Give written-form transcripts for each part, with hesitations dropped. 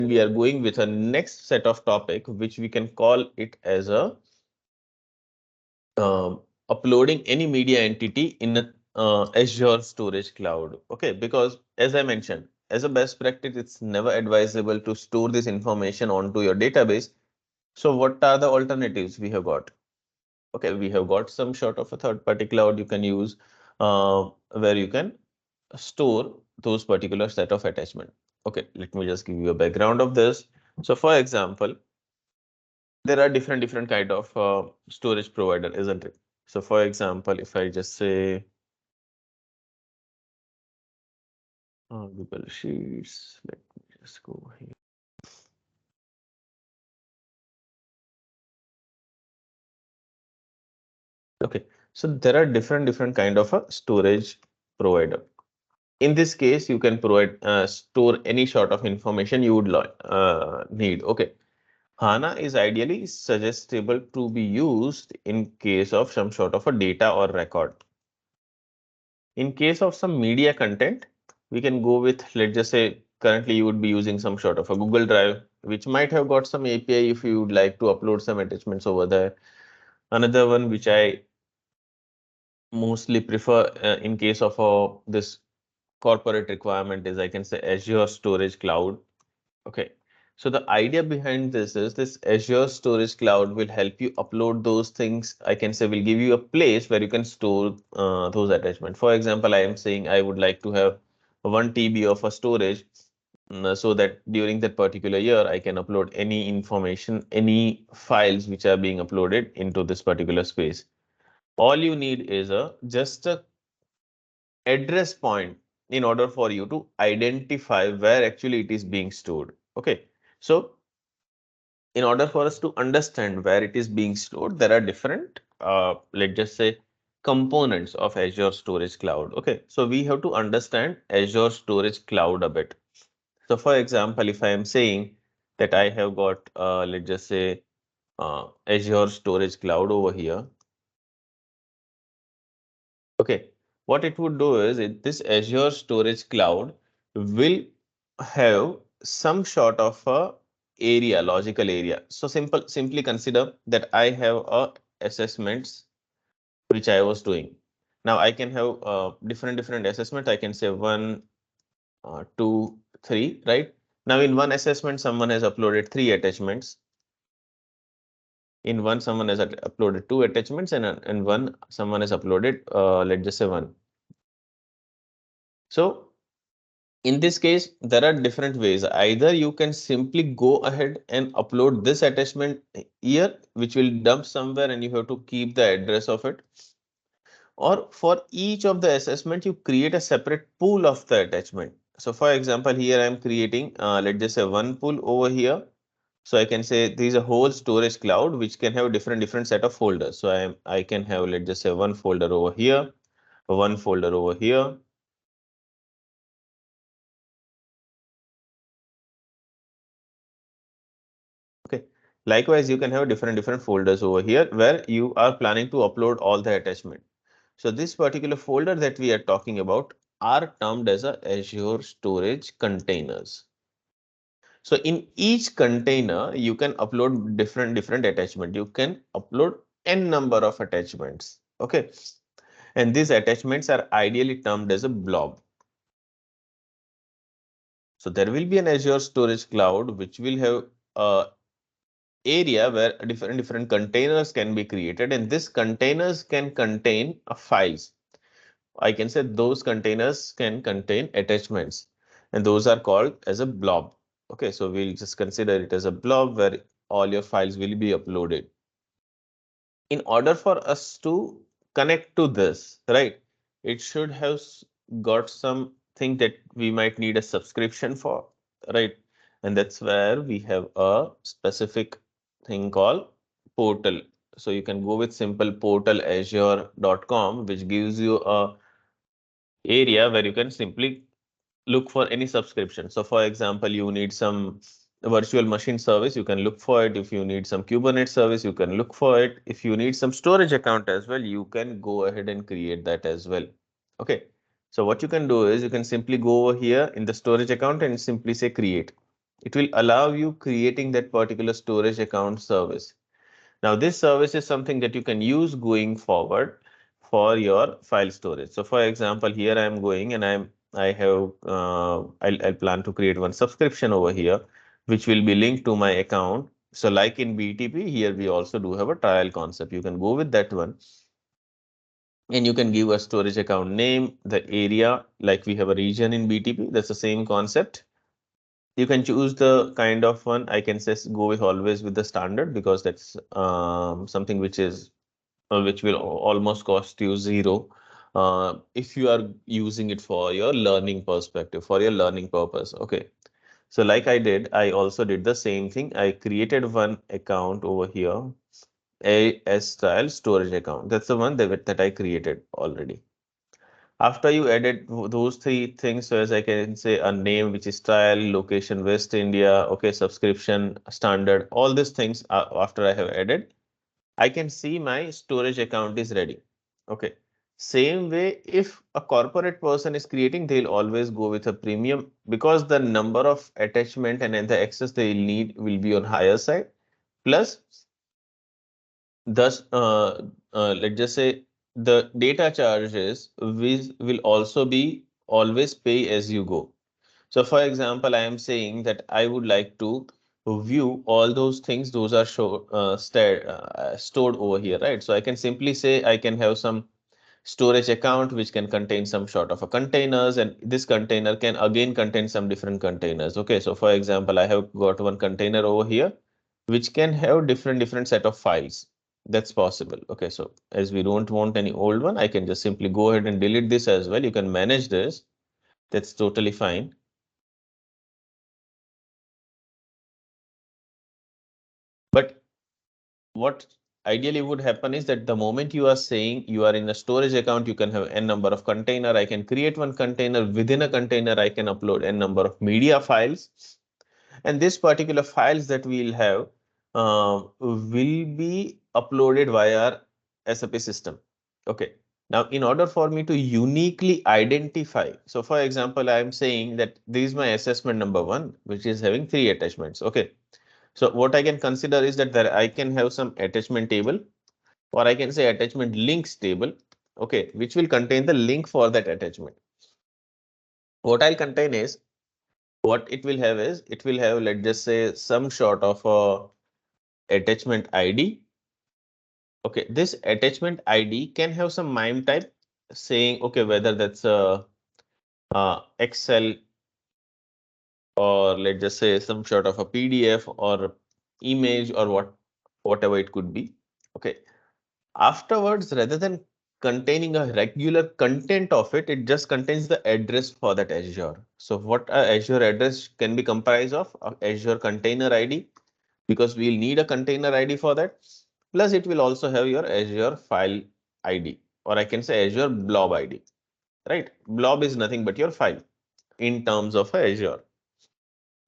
we are going with a next set of topic, which we can call it as a uploading any media entity in a Azure storage cloud. Okay, because as I mentioned, as a best practice, it's never advisable to store this information onto your database. So what are the alternatives we have got? Okay, we have got some sort of a third-party cloud you can use where you can store those particular set of attachment. Okay, let me just give you a background of this. So for example, there are different kind of storage provider, isn't it? So for example, if I just say Google Sheets, let me just go here. Okay, so there are different kind of a storage provider. In this case, you can provide store any sort of information you would need. Okay, HANA is ideally suggestible to be used in case of some sort of a data or record. In case of some media content, we can go with, let's just say, currently you would be using some sort of a Google Drive, which might have got some API if you would like to upload some attachments over there. Another one which I mostly prefer in case of this corporate requirement is, I can say, Azure Storage Cloud. Okay. So the idea behind this is this Azure Storage Cloud will help you upload those things. I can say will give you a place where you can store those attachments. For example, I am saying I would like to have 1 TB of a storage so that during that particular year, I can upload any information, any files which are being uploaded into this particular space. All you need is just a address point in order for you to identify where actually it is being stored. Okay. So in order for us to understand where it is being stored, there are different, let's just say, components of Azure Storage Cloud. Okay, so we have to understand Azure Storage Cloud a bit. So for example, if I am saying that I have got, let's just say, Azure Storage Cloud over here. Okay, what it would do is this Azure Storage Cloud will have some sort of a area, logical area. So simply consider that I have a assessments which I was doing. Now I can have different assessment. I can say 1, 2, 3, right? Now in one assessment, someone has uploaded 3 attachments. In one, someone has uploaded 2 attachments, and in one, someone has uploaded, let's just say 1. So in this case, there are different ways. Either you can simply go ahead and upload this attachment here, which will dump somewhere and you have to keep the address of it. Or for each of the assessment, you create a separate pool of the attachment. So for example, here I am creating, let's just say 1 pool over here. So I can say there is a whole storage cloud which can have different set of folders. So I can have, let's just say, 1 folder over here, 1 folder over here. Okay. Likewise, you can have different folders over here where you are planning to upload all the attachment. So this particular folder that we are talking about are termed as a Azure storage containers. So in each container, you can upload different attachment. You can upload n number of attachments. Okay. And these attachments are ideally termed as a blob. So there will be an Azure storage cloud which will have a area where different containers can be created, and these containers can contain files. I can say those containers can contain attachments, and those are called as a blob. Okay, so we'll just consider it as a blob where all your files will be uploaded. In order for us to connect to this, right, it should have got something that we might need a subscription for, right? And that's where we have a specific thing called portal. So you can go with simple portal azure.com, which gives you a area where you can simply look for any subscription. So for example, you need some virtual machine service, you can look for it. If you need some Kubernetes service, you can look for it. If you need some storage account as well, you can go ahead and create that as well. Okay. So what you can do is you can simply go over here in the storage account and simply say create. It will allow you creating that particular storage account service. Now, this service is something that you can use going forward for your file storage. So, for example, here I am going and I have I'll plan to create one subscription over here, which will be linked to my account. So, like in BTP, here we also do have a trial concept. You can go with that one, and you can give a storage account name, the area, like we have a region in BTP. That's the same concept. You can choose the kind of one. I can say go with always with the standard, because that's something which will almost cost you zero if you are using it for your learning perspective, for your learning purpose. Okay. So like I also did the same thing. I created one account over here, AS style storage account. That's the one that I created already. After you edit those three things, so as I can say a name, which is style, location, West India, okay, subscription, standard, all these things after I have added, I can see my storage account is ready. Okay. Same way, if a corporate person is creating, they'll always go with a premium, because the number of attachment and the access they need will be on higher side. Plus, thus, let's just say the data charges will also be always pay as you go. So for example, I am saying that I would like to view all those things. Those are stored over here, right? So I can simply say I can have some storage account which can contain some sort of a containers, and this container can again contain some different containers. Okay, so for example, I have got one container over here which can have different set of files. That's possible. Okay, so as we don't want any old one, I can just simply go ahead and delete this as well. You can manage this. That's totally fine. But what ideally would happen is that the moment you are saying you are in a storage account, you can have n number of container. I can create one container. Within a container, I can upload n number of media files. And this particular files that we'll have will be uploaded via SAP system. Okay. Now, in order for me to uniquely identify, so for example, I am saying that this is my assessment number one, which is having 3 attachments. Okay. So what I can consider is that I can have some attachment table, or I can say attachment links table, okay, which will contain the link for that attachment. What I'll contain is, what it will have is, it will have, let's just say, some sort of a attachment ID. Okay, this attachment ID can have some MIME type saying, okay, whether that's a Excel, or let's just say some sort of a PDF or image, or whatever it could be. Okay. Afterwards, rather than containing a regular content of it, it just contains the address for that Azure. So what a Azure address can be comprised of? Azure container ID, because we'll need a container ID for that. Plus, it will also have your Azure file ID, or I can say Azure blob ID, right? Blob is nothing but your file in terms of Azure.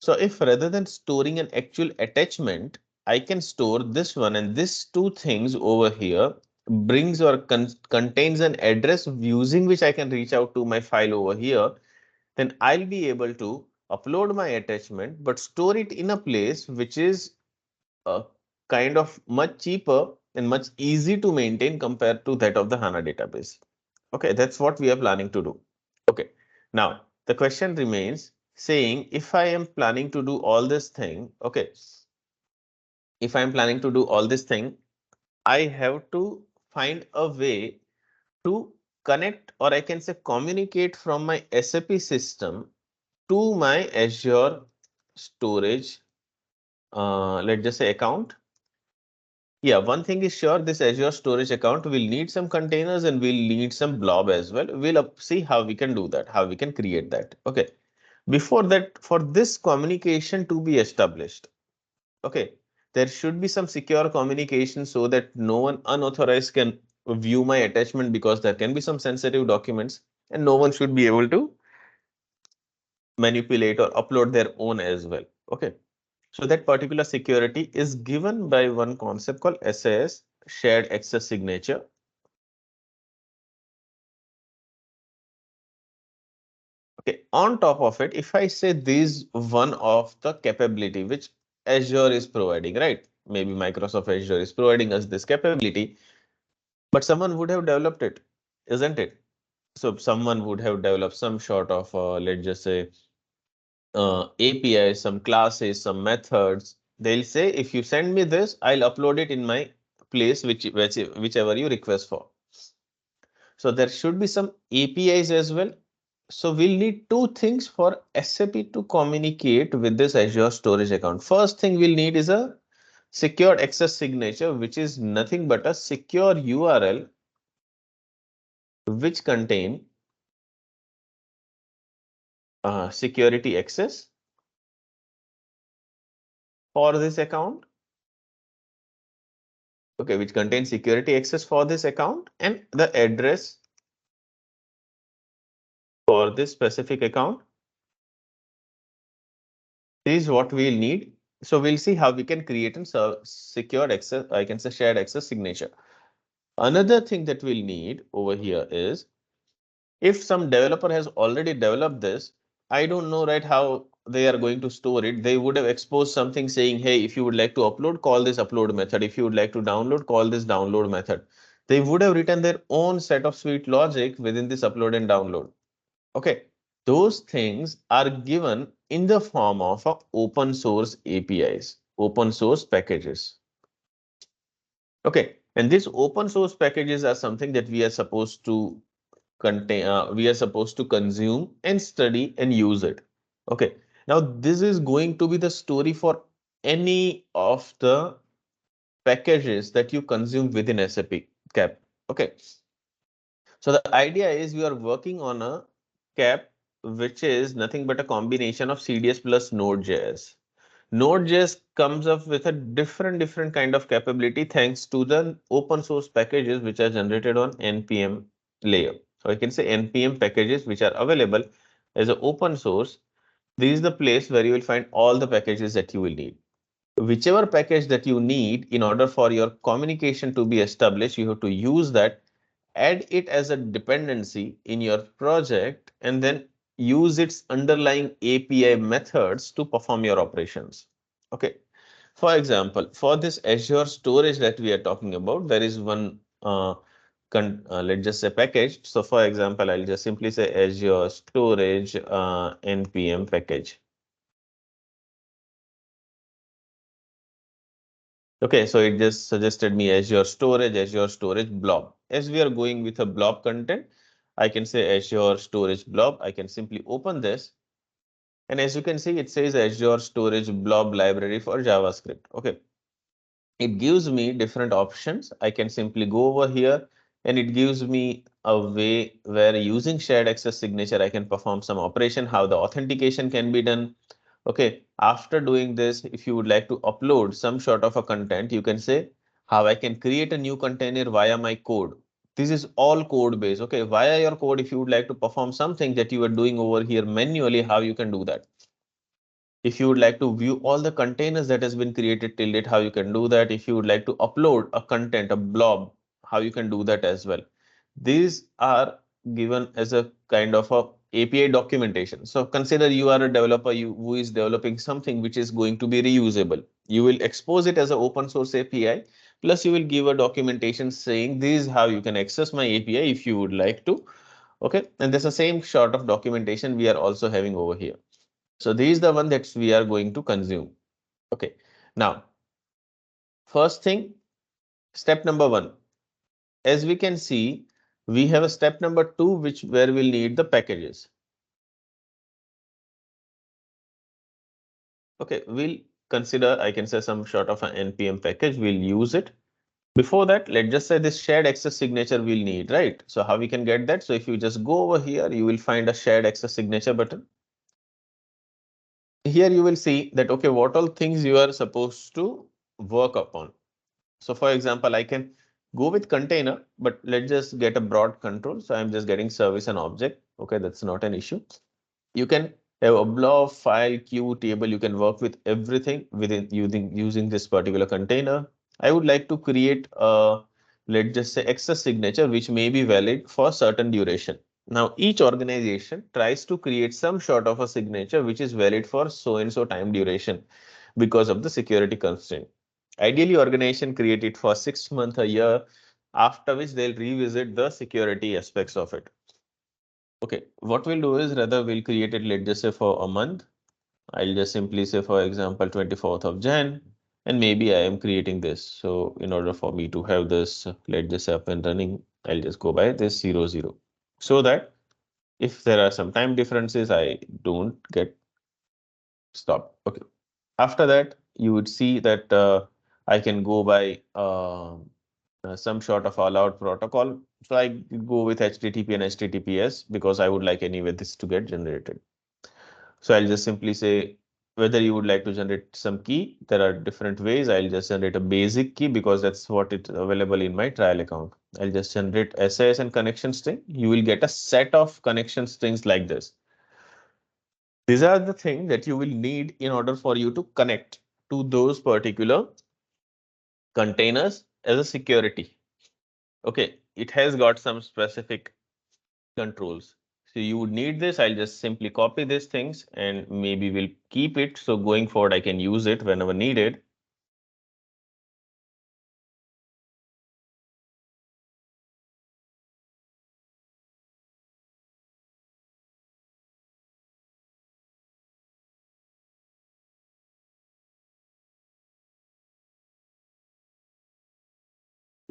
So if rather than storing an actual attachment, I can store this one, and this two things over here brings or contains an address using which I can reach out to my file over here, then I'll be able to upload my attachment, but store it in a place which is kind of much cheaper and much easy to maintain compared to that of the HANA database. Okay, that's what we are planning to do. Okay, now the question remains saying, if I am planning to do all this thing, okay, if I am planning to do all this thing, I have to find a way to connect, or I can say communicate from my SAP system to my Azure storage, let's just say account. Yeah, one thing is sure, this Azure storage account will need some containers and we'll need some blob as well. We'll see how we can do that, how we can create that. Okay. Before that, for this communication to be established, okay, there should be some secure communication so that no one unauthorized can view my attachment, because there can be some sensitive documents and no one should be able to manipulate or upload their own as well. Okay. So that particular security is given by one concept called SAS, shared access signature. Okay. on top of it, if I say this one of the capability which Azure is providing, right? Maybe Microsoft Azure is providing us this capability, but someone would have developed it, isn't it? So someone would have developed some sort of, let's just say, API, some classes, some methods. They'll say, if you send me this, I'll upload it in my place, whichever you request for. So there should be some APIs as well. So we'll need two things for SAP to communicate with this Azure storage account. First thing we'll need is a secured access signature, which is nothing but a secure URL which contain security access for this account. Okay, which contains security access for this account and the address for this specific account. This is what we'll need. So we'll see how we can create a secured access, I can say shared access signature. Another thing that we'll need over here is, if some developer has already developed this, I don't know, right, how they are going to store it. They would have exposed something saying, hey, if you would like to upload, call this upload method. If you would like to download, call this download method. They would have written their own set of sweet logic within this upload and download. Okay, those things are given in the form of open source APIs, open source packages. Okay, and these open source packages are something that we are supposed to we are supposed to consume and study and use it. Okay, now this is going to be the story for any of the packages that you consume within SAP CAP. Okay, so the idea is you are working on a CAP which is nothing but a combination of CDS plus Node.js. Node.js comes up with a different kind of capability thanks to the open source packages which are generated on NPM layer. So I can say NPM packages which are available as an open source. This is the place where you will find all the packages that you will need. Whichever package that you need in order for your communication to be established, you have to use that, add it as a dependency in your project, and then use its underlying API methods to perform your operations. Okay. For example, for this Azure storage that we are talking about, there is one, let's just say package. So for example, I'll just simply say Azure storage NPM package. Okay, so it just suggested me Azure Storage blob. As we are going with a blob content, I can say Azure Storage blob. I can simply open this. And as you can see, it says Azure Storage blob library for JavaScript. Okay, it gives me different options. I can simply go over here and it gives me a way where using shared access signature, I can perform some operation, how the authentication can be done. Okay, after doing this, if you would like to upload some sort of a content, you can say how I can create a new container via my code. This is all code based. Okay, via your code, if you would like to perform something that you are doing over here manually, how you can do that. If you would like to view all the containers that has been created till date, how you can do that. If you would like to upload a content, a blob, how you can do that as well. These are given as a kind of a API documentation. So consider you are a developer who is developing something which is going to be reusable. You will expose it as an open source API, plus you will give a documentation saying this is how you can access my API if you would like to. Okay, and there's the same sort of documentation we are also having over here. So this is the one that we are going to consume. Okay, now first thing, step number one. As we can see, we have a step number two, which where we'll need the packages. Okay, we'll consider, I can say some sort of an NPM package, we'll use it. Before that, let's just say this shared access signature we'll need, right? So how we can get that? So if you just go over here, you will find a shared access signature button. Here you will see that, okay, what all things you are supposed to work upon. So for example, I can go with container, but let's just get a broad control. So I'm just getting service and object. Okay, that's not an issue. You can have a blob, file, queue, table. You can work with everything within using this particular container. I would like to create a, let's just say access signature, which may be valid for certain duration. Now, each organization tries to create some sort of a signature which is valid for so and so time duration because of the security constraint. Ideally, organization create it for 6 months, a year, after which they'll revisit the security aspects of it. Okay, what we'll do is rather we'll create it, let's just say for a month. I'll just simply say, for example, 24th of Jan, and maybe I am creating this. So in order for me to have this, let's just say up and running, I'll just go by this 00. So that if there are some time differences, I don't get stopped. Okay. After that, you would see that I can go by some sort of all-out protocol. So I go with HTTP and HTTPS because I would like anyway this to get generated. So I'll just simply say whether you would like to generate some key. There are different ways. I'll just generate a basic key because that's what is available in my trial account. I'll just generate SAS and connection string. You will get a set of connection strings like this. These are the things that you will need in order for you to connect to those particular containers as a security. Okay, it has got some specific controls. So you would need this. I'll just simply copy these things and maybe we'll keep it. So going forward, I can use it whenever needed.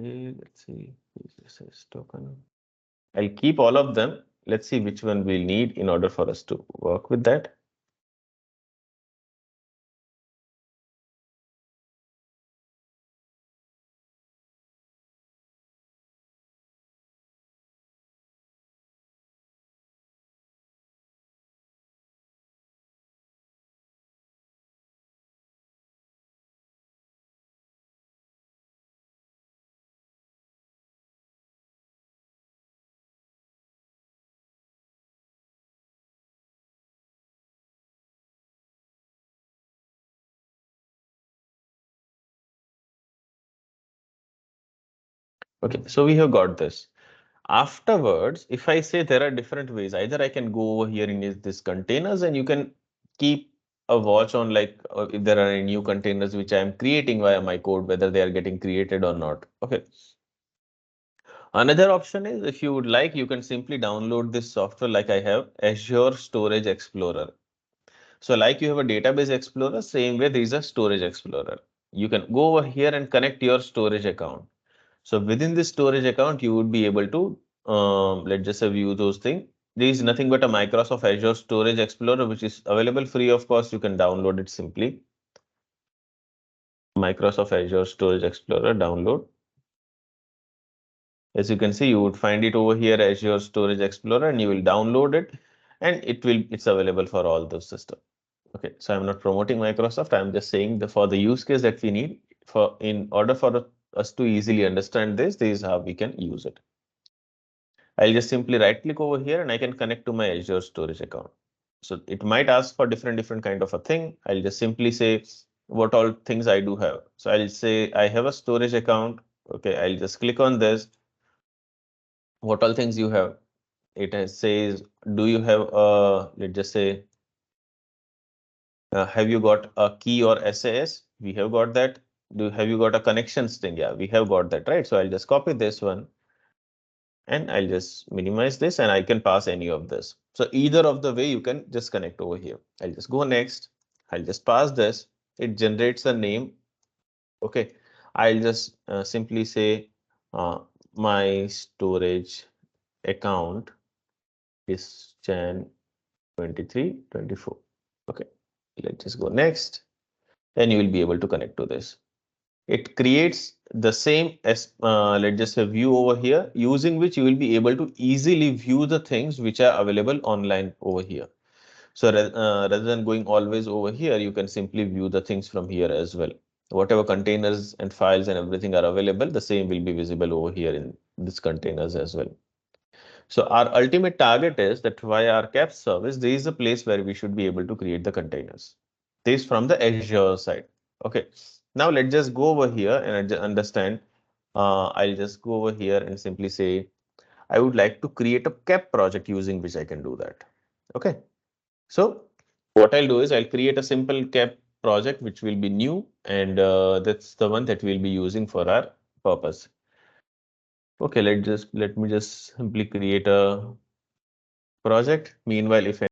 Okay, let's see. This is token. I'll keep all of them. Let's see which one we'll need in order for us to work with that. Okay, so we have got this. Afterwards, if I say there are different ways, either I can go over here in this containers and you can keep a watch on like if there are any new containers which I am creating via my code, whether they are getting created or not. Okay. Another option is if you would like, you can simply download this software like I have Azure Storage Explorer. So like you have a database explorer, same way there is a storage explorer. You can go over here and connect your storage account. So within this storage account, you would be able to, let's just say view those things. There is nothing but a Microsoft Azure Storage Explorer, which is available free of cost. You can download it simply. Microsoft Azure Storage Explorer download. As you can see, you would find it over here, Azure Storage Explorer, and you will download it, and it's available for all those systems. Okay, so I'm not promoting Microsoft. I'm just saying for the use case that we need in order for us to easily understand this is how we can use it. I'll just simply right click over here and I can connect to my Azure storage account. So it might ask for different kind of a thing. I'll just simply say what all things I do have. So I'll say I have a storage account. Okay, I'll just click on this. What all things you have? Says, do you have let's just say, have you got a key or SAS? We have got that. Have you got a connection string? Yeah, we have got that, right? So I'll just copy this one and I'll just minimize this and I can pass any of this. So either of the way you can just connect over here. I'll just go next. I'll just pass this. It generates a name. Okay. I'll just simply say my storage account is Jan 23, 24. Okay. Let's just go next. Then you will be able to connect to this. It creates the same as let's just say view over here, using which you will be able to easily view the things which are available online over here. So rather than going always over here, you can simply view the things from here as well. Whatever containers and files and everything are available, the same will be visible over here in this containers as well. So our ultimate target is that via our CAP service, there is a place where we should be able to create the containers. This from the Azure side. Okay. Now let's just go over here and understand. I'll just go over here and simply say I would like to create a CAP project using which I can do that. Okay. So what I'll do is I'll create a simple CAP project which will be new, and that's the one that we'll be using for our purpose. Okay, let me just simply create a project. Meanwhile, if